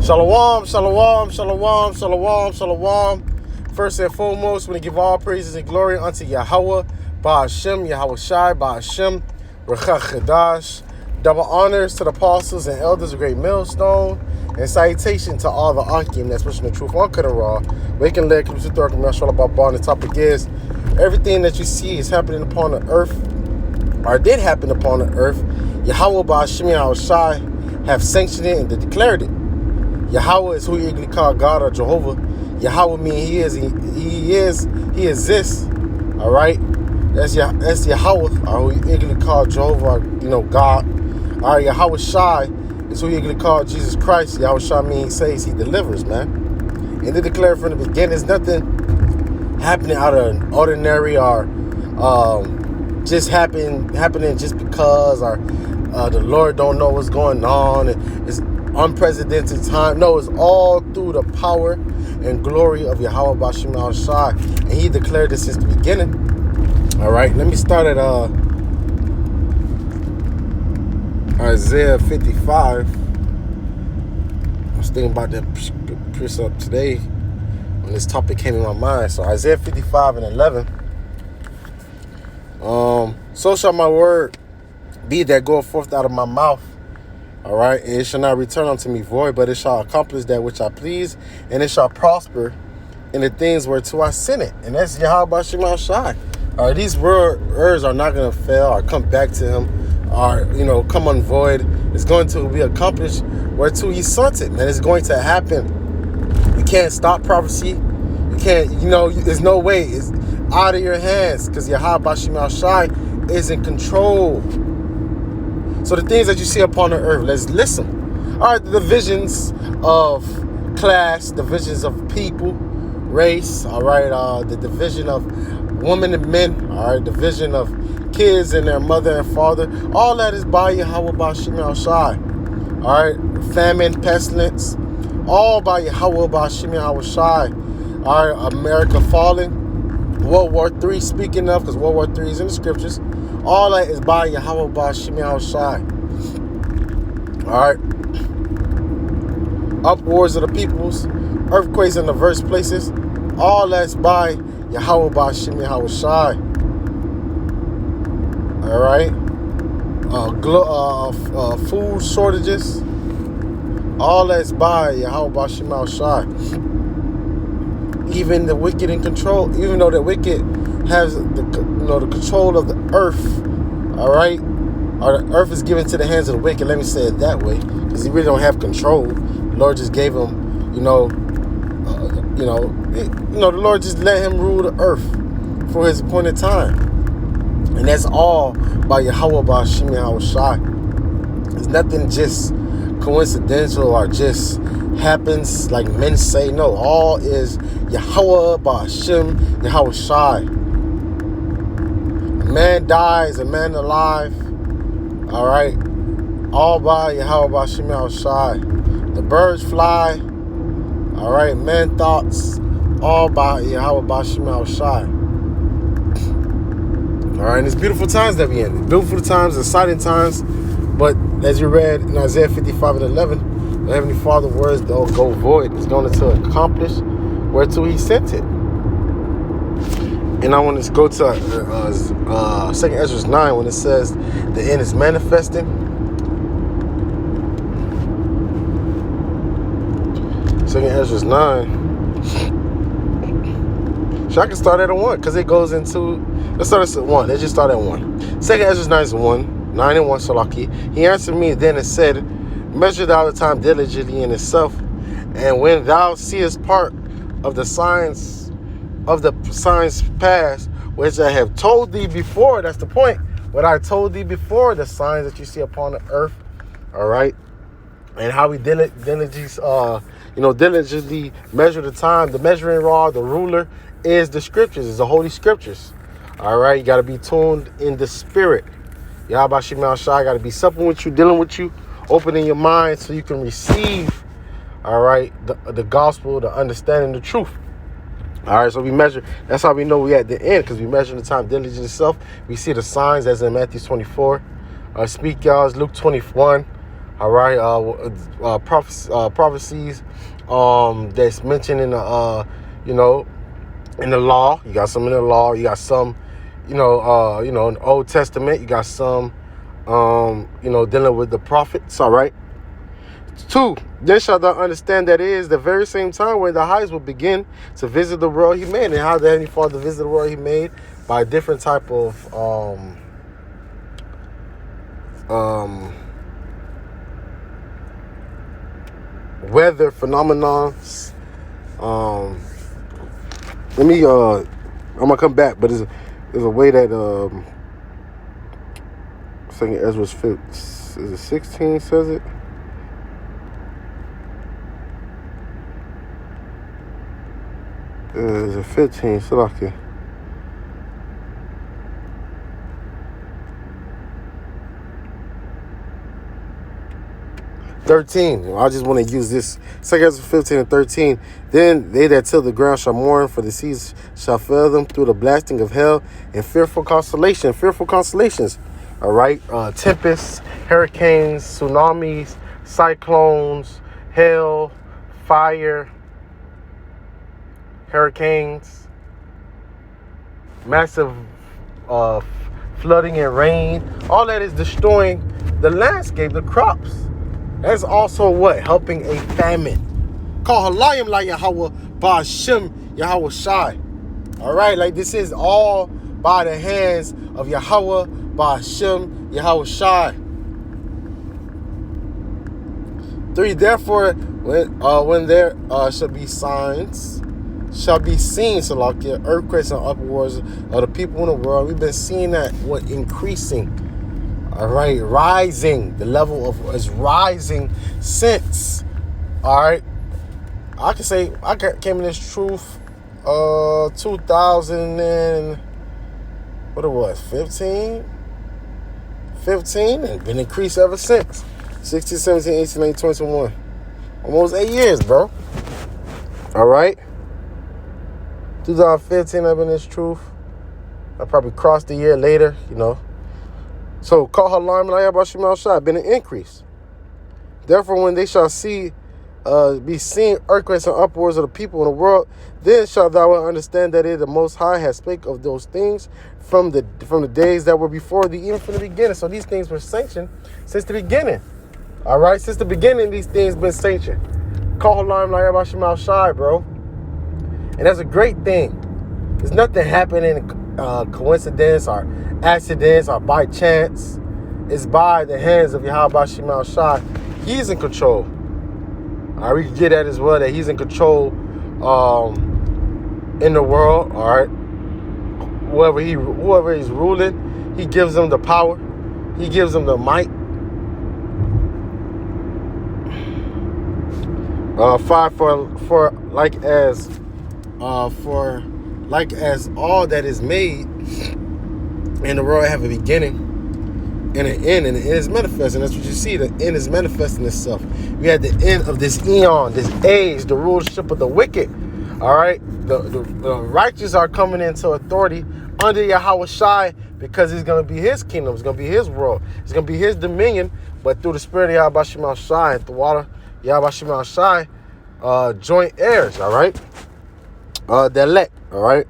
Shalom, shalom, shalom, shalom, shalom. First and foremost, we want to give all praises and glory unto Yahawah, Bahasham, Yahawashi, Bahasham, Rechach Chadash. Double honors to the apostles and elders of Great Millstone, and salutation to all the Akim that's pushing the truth on Raw. We can let keep the the topic is everything that you see is happening upon the earth, or did happen upon the earth. Yahawah, Bahasham, Yahawashi have sanctioned it and declared it. Yahawah is who you usually call God or Jehovah. Yahawah means he exists. All right, that's Yahawah, or who you usually call Jehovah, God. All right, Yahawashi is who you usually call Jesus Christ. Yahawashi means he delivers, man. And they declared from the beginning, there's nothing happening out of an ordinary or just happening just because, or the Lord don't know what's going on. It's unprecedented time. No, it's all through the power and glory of Yahawah Bahasham Yahawashi, and he declared this since the beginning. All right, let me start at Isaiah 55. I was thinking about that precept today when this topic came in my mind. So Isaiah 55 and 11. So shall my word be that goeth forth out of my mouth. All right, and it shall not return unto me void, but it shall accomplish that which I please, and it shall prosper in the things whereto I sent it. And that's Yahawah Bahasham Yahawashi. All right, these words are not going to fail or come back to him or, come unvoid. It's going to be accomplished whereto he sent it, and it's going to happen. You can't stop prophecy. You can't, there's no way. It's out of your hands because Yahawah Bahasham Yahawashi is in control. So the things that you see upon the earth, let's listen. All right, the divisions of class, divisions of people, race, all right, the division of women and men, all right, division of kids and their mother and father, all that is by Yahawah Bahasham Yahawashi. All right, famine, pestilence, all by Yahawah Bahasham Yahawashi. All right, America falling, World War III speaking of, because World War III is in the scriptures. All that is by Yahawah Bahasham Yahawashi. All right. Upwards of the peoples, earthquakes in diverse places. All that's by Yahawah Bahasham Yahawashi. All right. Food shortages. All that's by Yahawah Bahasham Yahawashi. Even the wicked in control, even though the wicked has the control of the earth, all right, or the earth is given to the hands of the wicked. Let me say it that way, because he really don't have control. The Lord just gave him, the Lord just let him rule the earth for his appointed time, and that's all by Yahawah Bahasham Yahawashi. It's nothing just coincidental or just happens like men say. No, all is Yahawah Bahasham Yahawashi. A man dies, a man alive. All right, all by Yahawah Bahasham Yahawashi. The birds fly. All right, man thoughts, all by Yahawah Bahasham Yahawashi. All right, and it's beautiful times that we in. It's beautiful times, exciting times. But as you read in Isaiah 55 and 11, the Heavenly Father words don't go void. It's going to accomplish whereto he sent it. And I want to go to 2 Ezra 9 when it says the end is manifesting. 2 Ezra 9. So I can start at 1 because it goes into. Let's start at 1. Let's just start at 1. 2 Ezra 9 is 1. 9 and 1, Salaki. He answered me then and said, measure thou the time diligently in itself, and when thou seest part of the signs past, which I have told thee before. That's the point. What I told thee before, the signs that you see upon the earth. All right, and how we diligently measure the time. The measuring rod, the ruler, is the scriptures. Is the holy scriptures. All right, you got to be tuned in the spirit. Yahawah Bahasham Yahawashi got to be supping with you, dealing with you, opening your mind so you can receive, all right, the gospel, the understanding, the truth. All right, so we measure. That's how we know we at the end, because we measure the time diligence itself. We see the signs as in Matthew 24. Speak y'all, Luke 21. All right, prophecies that's mentioned in the in the law. You got some in the law. You got some, in the Old Testament. You got some, dealing with the prophets. All right. 2, then shalt thou understand that it is the very same time when the highest will begin to visit the world he made. And how the Heavenly Father visit the world he made? By different type of weather phenomenons. I'm gonna come back, but there's a way that Second Ezra's 5, is it 16 says it? Is it 15? Salaki. I just want to use this. 2 15 and 13. Then they that till the ground shall mourn, for the seas shall fail them through the blasting of hell and fearful constellations. All right. Tempests, hurricanes, tsunamis, cyclones, hail, fire, hurricanes, massive flooding and rain. All that is destroying the landscape, the crops. That's also what? Helping a famine. Call halayim la Yahawah, Bahasham, Yahawashi. All right, like this is all by the hands of Yahawah, Bahasham, Yahawashi. 3, therefore, when there shall be signs, shall be seen, Salakia, earthquakes and upwards of the people in the world. We've been seeing that, increasing. All right, rising. The level of is rising since. All right, I can say I came in this truth 2000 and what it was 15 and been increased ever since. 16, 17, 18, 19, 21. Almost 8 years, bro. All right. 2015 I've been in this truth. I probably crossed a year later, So, call halayim la Yahawah, been an increase. Therefore, when they shall be seen earthquakes and upwards of the people in the world, then shalt thou understand that the Most High has spake of those things from the days that were before thee, even from the beginning. So these things were sanctioned since the beginning. All right, since the beginning, these things been sanctioned. Call halayim la Yahawah, bro, and that's a great thing. There's nothing happening coincidence or accidents or by chance. It's by the hands of Yahawashi. He's in control. All right, we can get that as well, that he's in control in the world. All right, whoever he's ruling, he gives them the power. He gives them the might. 5, for like as all that is made in the world have a beginning and an end, and the end is manifesting. That's what you see. The end is manifesting itself. We had the end of this eon, this age, the rulership of the wicked. All right, the righteous are coming into authority under Yahawashi, because it's going to be his kingdom. It's going to be his world. It's going to be his dominion. But through the spirit of Yahawashi and through water, Yahawashi, joint heirs. All right, the elect. All right.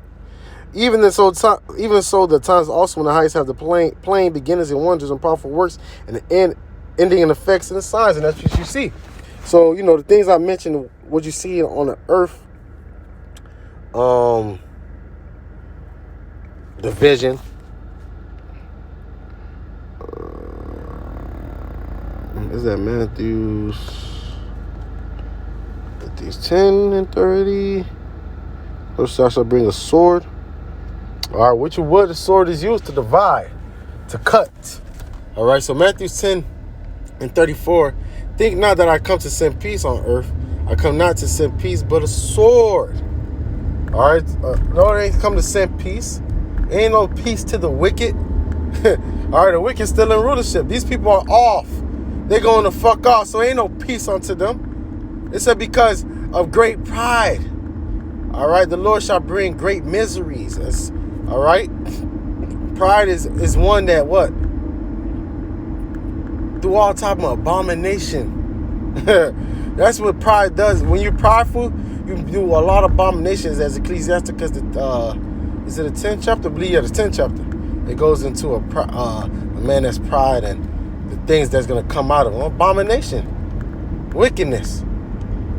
Even so, the times also when the highest have the plain beginnings and wonders and powerful works, and the ending and effects and the signs, and that's what you see. So the things I mentioned, what you see on the earth, the vision, is that Matthew's 10 and 30? Those shall bring a sword. All right, which wood the sword is used to divide, to cut. All right, so Matthew 10 and 34. Think not that I come to send peace on earth. I come not to send peace, but a sword. All right, no, it ain't come to send peace. Ain't no peace to the wicked. All right, the wicked still in rulership. These people are off. They're going to fuck off, so ain't no peace unto them. It said because of great pride. All right, the Lord shall bring great miseries. All right, pride is one that what? do all type of abomination. That's what pride does. When you're prideful, you do a lot of abominations, as Ecclesiasticus, is it the 10th chapter? I believe, yeah, the 10th chapter. It goes into a man that's pride and the things that's going to come out of him. Abomination. Wickedness.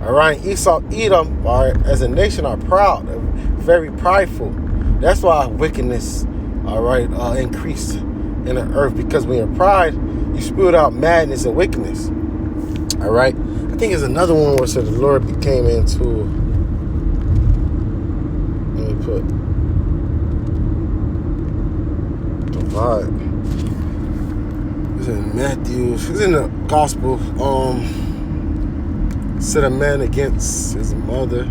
All right? Esau, Edom, as a nation, are proud. Very prideful. That's why wickedness, all right, increased in the earth. Because when you're pride, you spewed out madness and wickedness. All right? I think there's another one where it said the Lord came into, let me put, divide. It's in Matthew, it's in the gospel. Set a man against his mother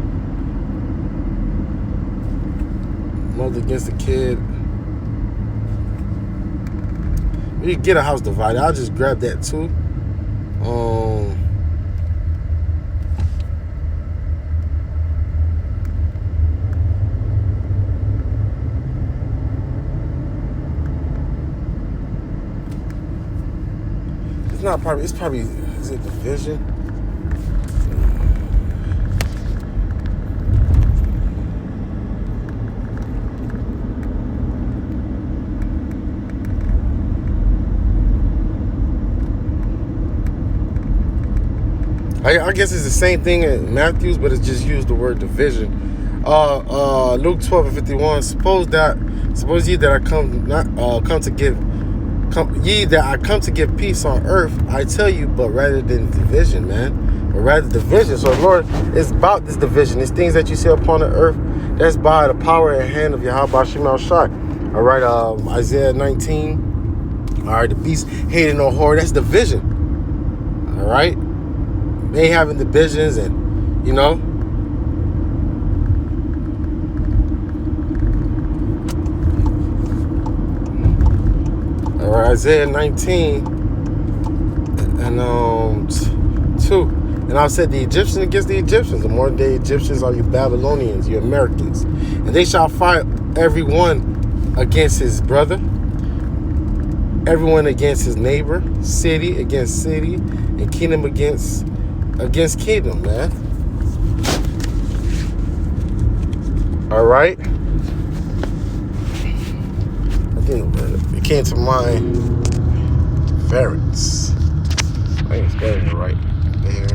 against the kid. You get a house divided. I'll just grab that too. It's probably, is it division? I guess it's the same thing in Matthew's, but it's just used the word division. Luke 12:51. Suppose ye that I come to give peace on earth, I tell you, but rather than division, man. But rather division. So Lord, it's about this division. It's things that you see upon the earth. That's by the power and hand of Yahawashi. All right, Isaiah 19. All right, the beast hating no whore. That's division. All right. They having divisions, and you know, all right, Isaiah 19 and 2, and I said the Egyptians against the Egyptians. The modern day Egyptians are you Babylonians, you Americans, and they shall fight everyone against his brother, everyone against his neighbor, city against city, and kingdom against kingdom, man. All right. I think it came to mind. Ferrets. I ain't spelling it right there.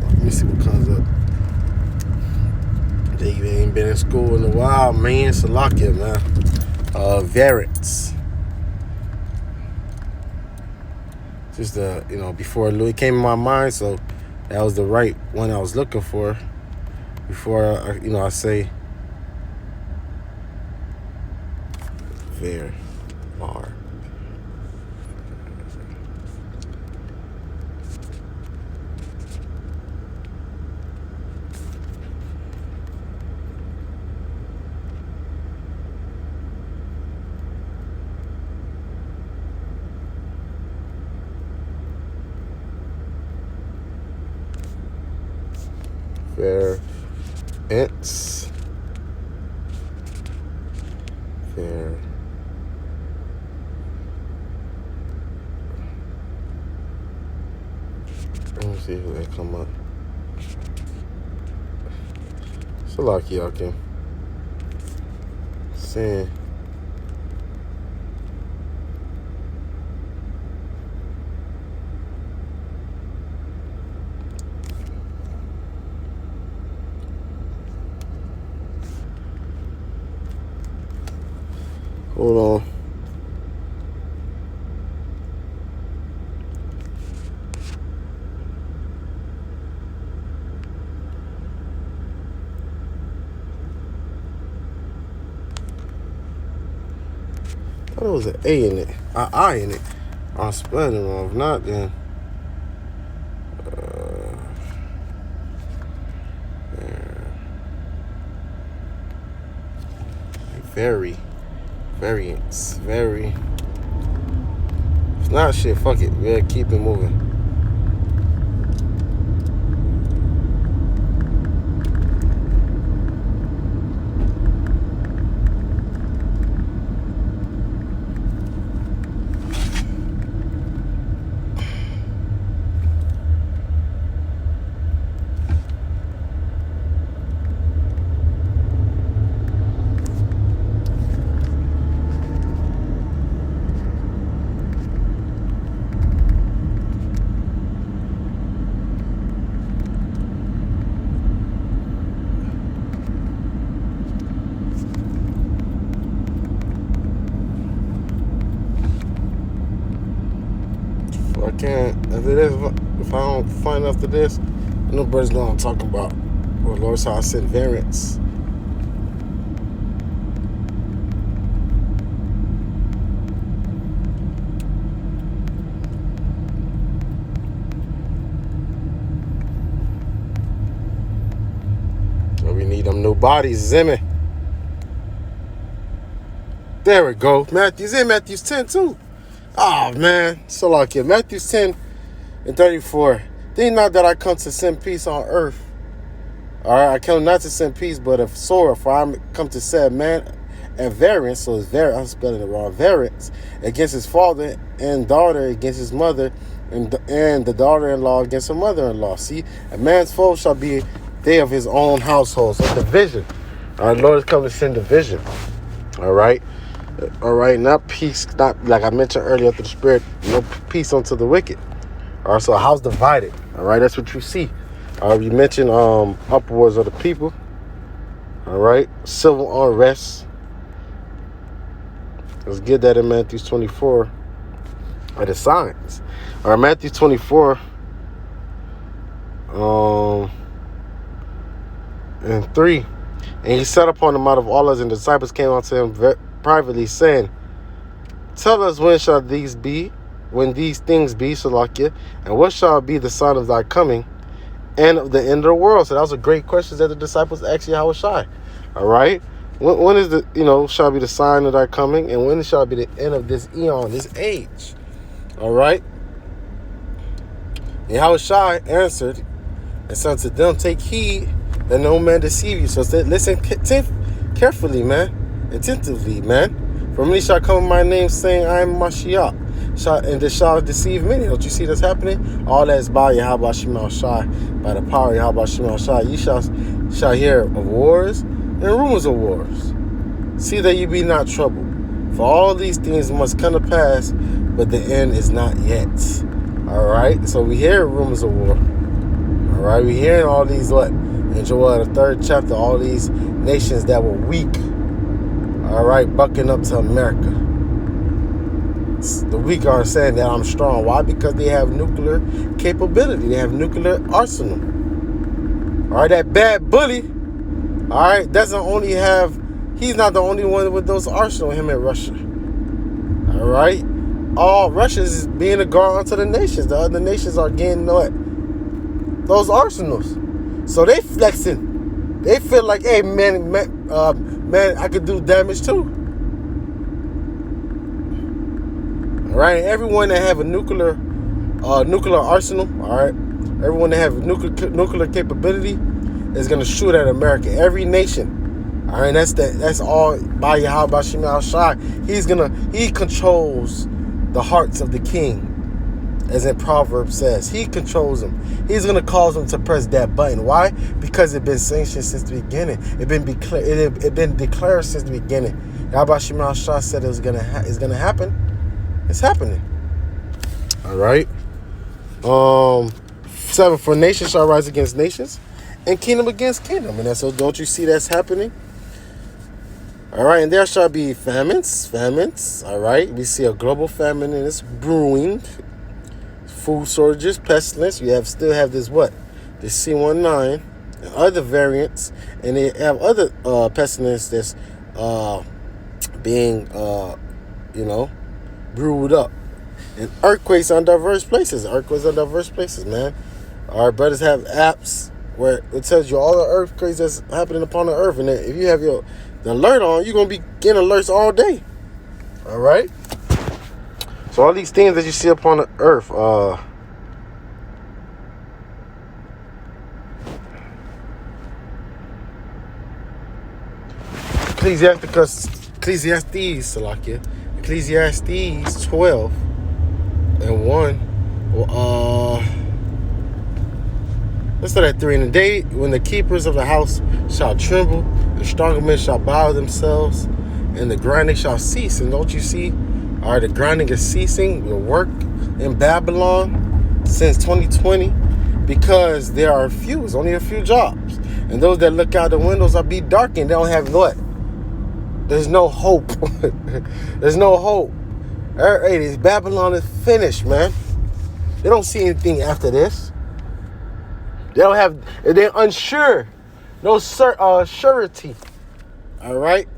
Let me see what comes up. They ain't been in school in a while, man. Salakia, man. Ferrets. Just before Louis came in my mind, so that was the right one I was looking for. Before I say fair bar. Fair ants. Fair. Let me see who that come up. Salaki Akim. Saying. Hold on. I thought it was an A in it. An I in it. I'm spelling it wrong. If not, then. Variance. Very. If not, shit, fuck it. We'll keep it moving. I can't. After this, if I don't find after this, no brothers know what I'm talking about. Well, Lord, so I said variance. So we need them new bodies, Zimmy. There we go. Matthew's in Matthew's 10 too. Oh man, so like it. Matthew's 10 and 34. Think not that I come to send peace on earth. Alright, I come not to send peace, but a sword, for I come to set man and variance, so it's I'm spelling it wrong, variance against his father, and daughter against his mother, and the daughter-in-law against her mother-in-law. See, a man's foe shall be they of his own household. So division. Our Lord is coming to send division. Alright, not peace, not like I mentioned earlier through the Spirit, no peace unto the wicked. Alright, so a house divided. Alright, that's what you see. You mentioned upwards of the people. Alright, civil unrest. Let's get that in Matthew 24. Are the signs. Alright, Matthew 24. And 3. And he sat upon the Mount of Olives, and the disciples came unto him privately, saying, Tell us when shall these be, when these things be, Salakia, and what shall be the sign of thy coming and of the end of the world? So that was a great question that the disciples asked Yahawashi. All right, when is the shall be the sign of thy coming, and when shall be the end of this eon, this age? All right. Yahawashi answered and said to them, Take heed that no man deceive you. So listen carefully, man, attentively, man. For many shall come in my name, saying, I am Mashiach, and they shall deceive many. Don't you see this happening? All that is by Yahawashi, by the power of Yahawashi. You shall hear of wars and rumors of wars. See that you be not troubled. For all these things must come to pass, but the end is not yet. All right? So we hear rumors of war. All right? We hearing all these, in Joel, the 3rd chapter, all these nations that were weak. All right? Bucking up to America. The weak are saying that I'm strong. Why? Because they have nuclear capability. They have nuclear arsenal. All right? That bad bully, all right, doesn't only have, he's not the only one with those arsenal, him and Russia. All right? All Russia is being a guard unto the nations. The other nations are getting what? Those arsenals. So they flexing. They feel like, hey, man, I could do damage too. All right? Everyone that have a nuclear arsenal, all right? Everyone that have nuclear capability is going to shoot at America. Every nation. All right, that's all by Yahawah Shai. He controls the hearts of the king, as in Proverbs says. He controls them. He's gonna cause them to press that button. Why? Because it's been sanctioned since the beginning. It's been declared since the beginning. Yahawah Shai said it's gonna happen. It's happening. All right. 7. For nations shall rise against nations, and kingdom against kingdom. And so don't you see that's happening? All right, and there shall be famines. All right, we see a global famine and it's brewing. Food shortages, pestilence. You still have this This C19 and other variants, and they have other pestilence that's being brewed up. And earthquakes on diverse places. Man. Our brothers have apps where it tells you all the earthquakes that's happening upon the earth, and if you have the alert on, you're going to be getting alerts all day. All right? So all these things that you see upon the earth, Ecclesiastes 12 and 1. Let's start at 3. In the day when the keepers of the house shall tremble, the stronger men shall bow themselves, and the grinding shall cease. And don't you see? All right, the grinding is ceasing. The work in Babylon since 2020, because there are only a few jobs, and those that look out the windows are be darkened. They don't have what? There's no hope. There's no hope. Hey, Babylon is finished, man. They don't see anything after this. They don't have. They're unsure. No surety. All right.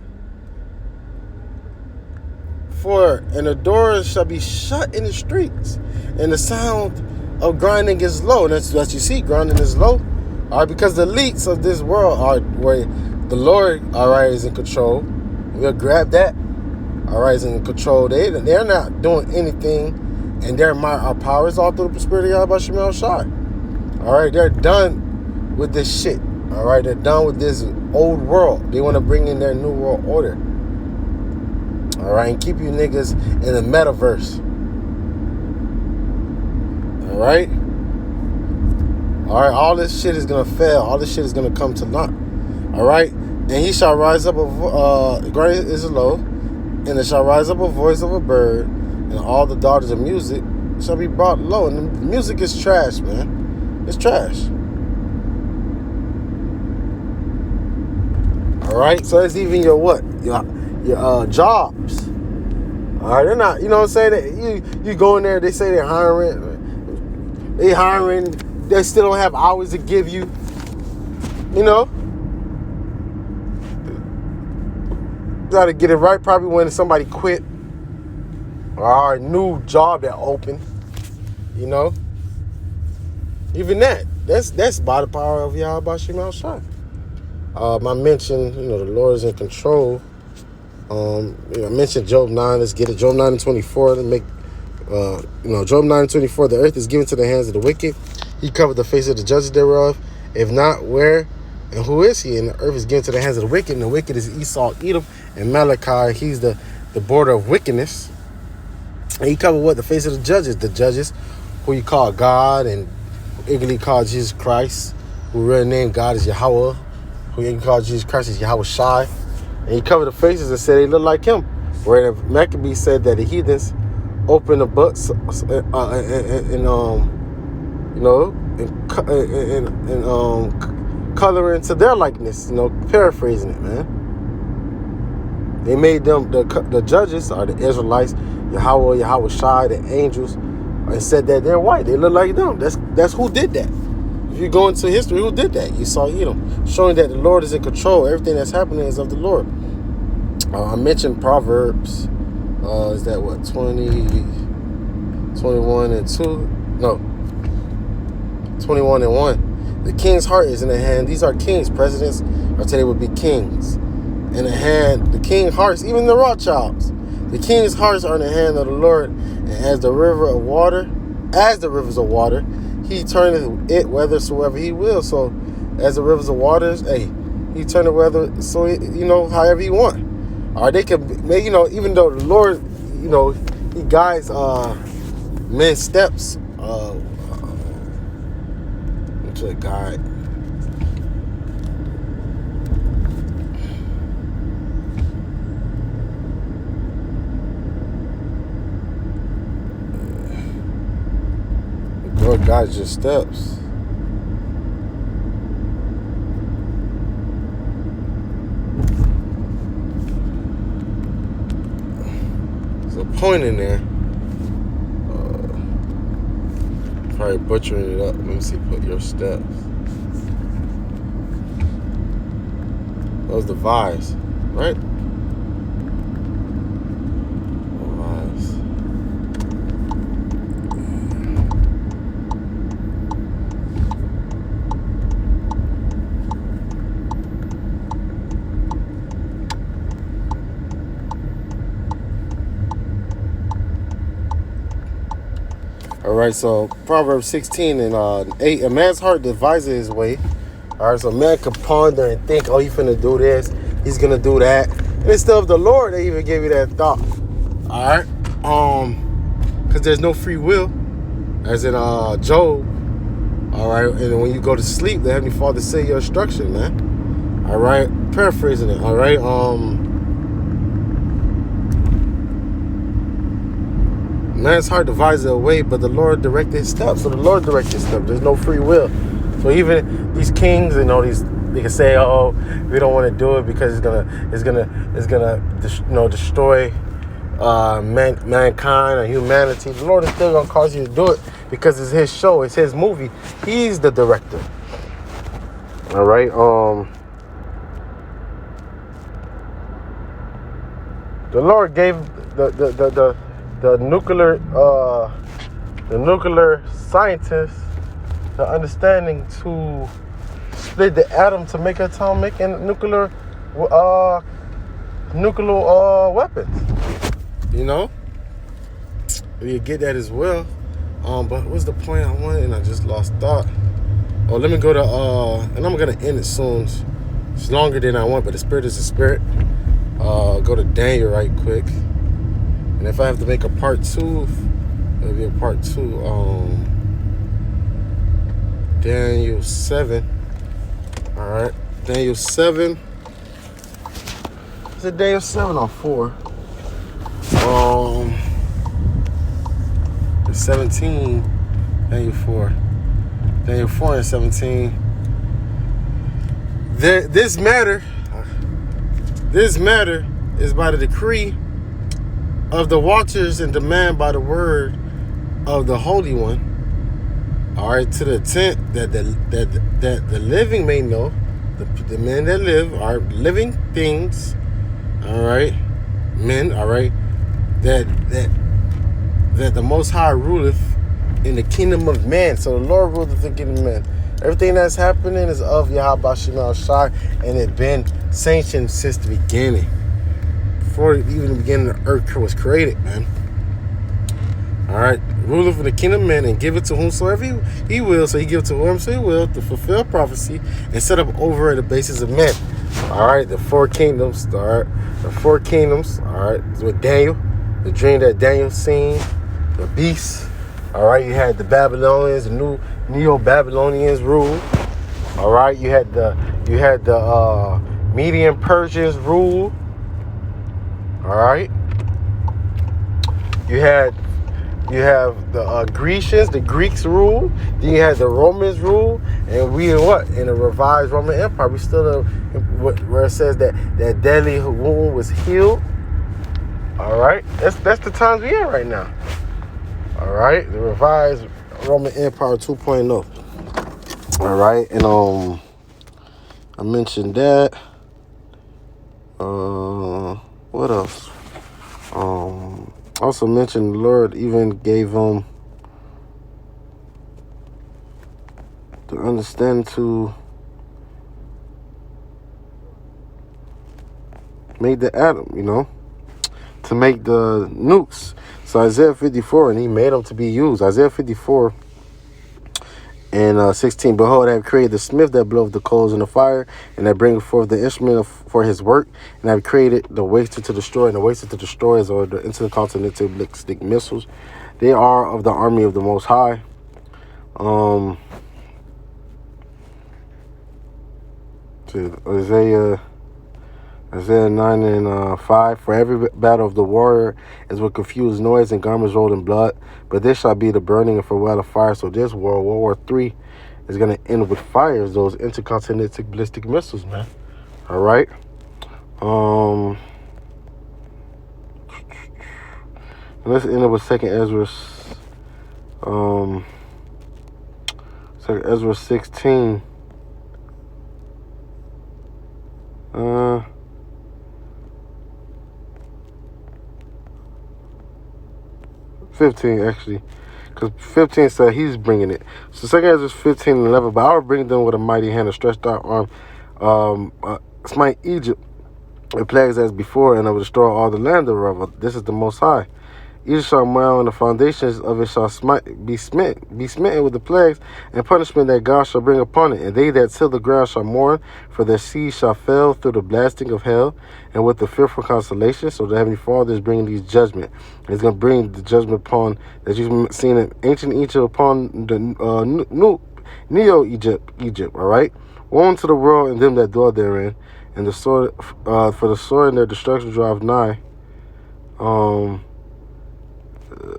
And the doors shall be shut in the streets, and the sound of grinding is low. And that's what you see. Grinding is low. All right, because the elites of this world are where the Lord, all right, is in control. We'll grab that. All right, is in control. They're not doing anything, and their power is all through the spirit of Yahawashi. All right, they're done with this shit. All right, they're done with this old world. They want to bring in their new world order. All right, and keep you niggas in the metaverse. All right? All right, all this shit is going to fail. All this shit is going to come to naught. All right? And he shall rise up, great is low, and there shall rise up a voice of a bird, and all the daughters of music shall be brought low. And the music is trash, man. It's trash. All right? So it's even your what? Your jobs. All right, they're not, you know what I'm saying? You go in there, they say they're hiring. They still don't have hours to give you. You know? Got to get it right probably when somebody quit. Or a new job that opened. You know? Even that's by the power of Yahawashi. I mentioned, the Lord is in control. I mentioned Job 9. Let's get it. Job 9 and 24. Let's make, Job 9 and 24. The earth is given to the hands of the wicked. He covered the face of the judges thereof. If not, where and who is he? And the earth is given to the hands of the wicked. And the wicked is Esau, Edom, and Malachi. He's the border of wickedness. And he covered what? The face of the judges. The judges who you call God and ignorantly call Jesus Christ. Who real name God is Yahawah. Who you call Jesus Christ is Yahawashi. And he covered the faces and said they look like him. Where the Maccabees said that the heathens opened the books color into their likeness, paraphrasing it, man. They made them the judges or the Israelites, Yahawah, Yahawashi, the angels, and said that they're white. They look like them. That's who did that. If you go into history, who did that? You saw Edom, showing that the Lord is in control. Everything that's happening is of the Lord. I mentioned Proverbs. Is that what, 21 and 2? No. 21 and 1. The king's heart is in the hand. These are kings. Presidents or today would be kings. In the hand, the king's hearts, even the Rothschilds. The king's hearts are in the hand of the Lord. And as the rivers of water, he turneth it whithersoever he will. So, as the rivers of waters, he turneth whether so however he want. Or they can make even though the Lord he guides men's steps to a guide. The Lord guides your steps. Point in there. Probably butchering it up. Let me see. Put your steps. That was the vise, right? Vise. All right, so Proverbs 16 and 8. A man's heart devises his way. All right, so a man can ponder and think, oh, he's finna do this, he's gonna do that. And it's still of the Lord that even gave you that thought. All right, because there's no free will, as in Job. All right, and when you go to sleep, the Heavenly Father say your instruction, man. All right, paraphrasing it. All right, man's heart devises a way, but the Lord directed his steps. So the Lord directed his steps. There's no free will. So even these kings, they can say, "Oh, we don't want to do it because it's gonna destroy mankind or humanity." The Lord is still gonna cause you to do it because it's his show, it's his movie. He's the director. All right. The Lord gave the nuclear scientists the understanding to split the atom to make atomic and nuclear weapons. You know, you get that as well. But what's the point I wanted, and I just lost thought. Oh, let me go to and I'm gonna end it soon. It's longer than I want, but the spirit is a spirit. Go to Daniel right quick, and if I have to make a part 2, it'll be a part 2. Daniel 7. All right, Daniel 7. Is it Daniel 7 or 4? 17. Daniel 4. Daniel 4 and 17. This matter is by the decree of the watchers and demand by the word of the Holy One. All right, to the intent that the living may know, the men that live are living things. All right, men. All right, that the Most High ruleth in the kingdom of man. So the Lord ruleth in the kingdom of man. Everything that's happening is of Yahawashi, and it been sanctioned since the beginning. Before even the beginning of the earth was created, man. All right, ruleth in the kingdom of man and give it to whomsoever he will. So he give it to whomsoever he will to fulfill prophecy and set up over at the basis of men. All right, the 4 kingdoms. All right, the 4 kingdoms. All right, with Daniel, the dream that Daniel seen, the beast. All right, you had the Babylonians, the new Neo-Babylonians rule. All right, you had the Median Persians rule. All right, you have the Grecians, the Greeks rule. Then you had the Romans rule, and we in a revised Roman Empire. We still where it says that deadly wound was healed. All right, that's the times we in right now. All right, the revised Roman Empire 2.0. All right, and I mentioned that. What else? Also mentioned the Lord even gave them to understand to make the atom, to make the nukes. So Isaiah 54, and he made them to be used. Isaiah 54 and 16. Behold, I have created the smith that bloweth the coals in the fire, and that bringeth forth the instrument for his work. And I have created the waster to destroy, and the waster to destroy is or the intercontinental ballistic missiles. They are of the army of the Most High. Isaiah 9 and 5. For every battle of the warrior is with confused noise and garments rolled in blood. But this shall be the burning and farewell of fire. So this World War III, is going to end with fires, those intercontinental ballistic missiles, man. All right. Let's end up with 2nd Ezra. 2nd Ezra 16. 15 actually, because 15 said he's bringing it. So 2nd Ezra 15 and 11. But I will bring them with a mighty hand, a stretched out arm, smite Egypt with plagues as before, and I will destroy all the land thereof. This is the Most High. Egypt shall moil, and the foundations of it shall be smitten with the plagues and punishment that God shall bring upon it. And they that till the ground shall mourn, for their seed shall fail through the blasting of hell, and with the fearful consolation. So the Heavenly Father is bringing these judgment. And he's going to bring the judgment upon, that you've seen in ancient Egypt, upon the Neo-Egypt, all right? Woe unto the world and them that dwell therein, and the sword, for the sword and their destruction drive nigh.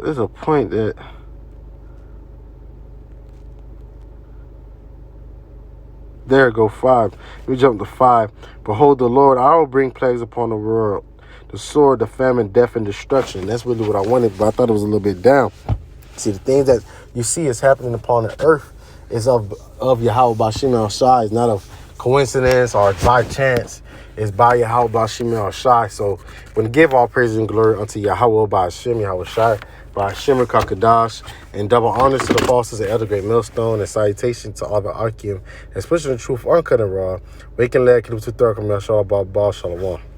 There's a point that there go 5. We jump to 5. Behold, the Lord, I will bring plagues upon the world, the sword, the famine, death, and destruction. That's really what I wanted, but I thought it was a little bit down. See, the things that you see is happening upon the earth is of Yahawah Bahasham El Shai. It's not of coincidence or by chance. It's by Yahawah Bahasham El Shai. So when give all praise and glory unto Yahawah Bahasham, Yahawashi, Bahasham Kakadash, and double honors to the apostles and elder great millstone, and salutation to all the Archeum, and especially the truth uncut and raw. Waking leg, keep to third, Shalom.